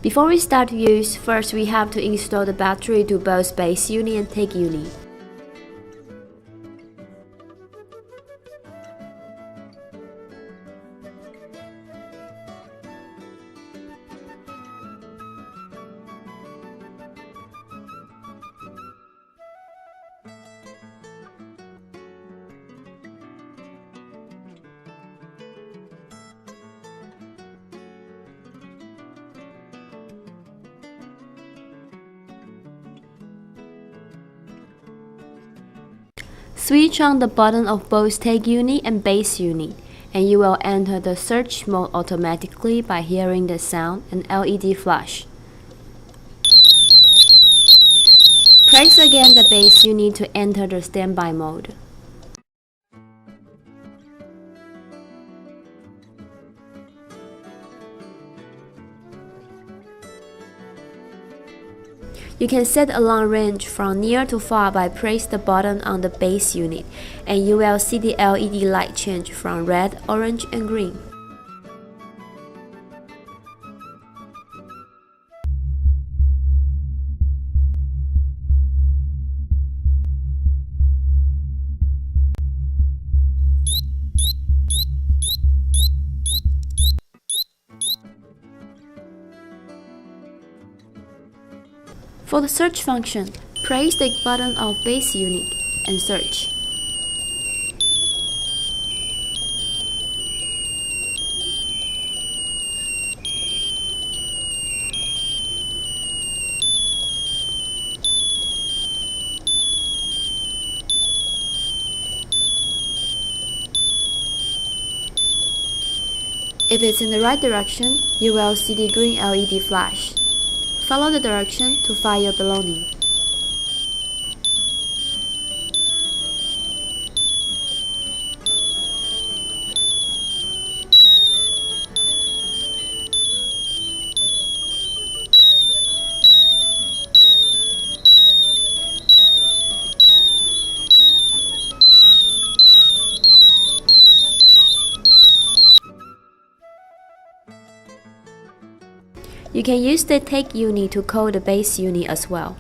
Before we start to use, first we have to install the battery to both base unit and take unit. Switch on the button of both take unit and base unit, and you will enter the search mode automatically by hearing the sound and LED flash. Press again the base unit to enter the standby mode. You can set alarm range from near to far by press the button on the base unit, and you will see the LED light change from red, orange, and green. For the search function, press the button of base unit and search. If it's in the right direction, you will see the green LED flash. Follow the direction to find your belonging. You can use the take unit to call the base unit as well.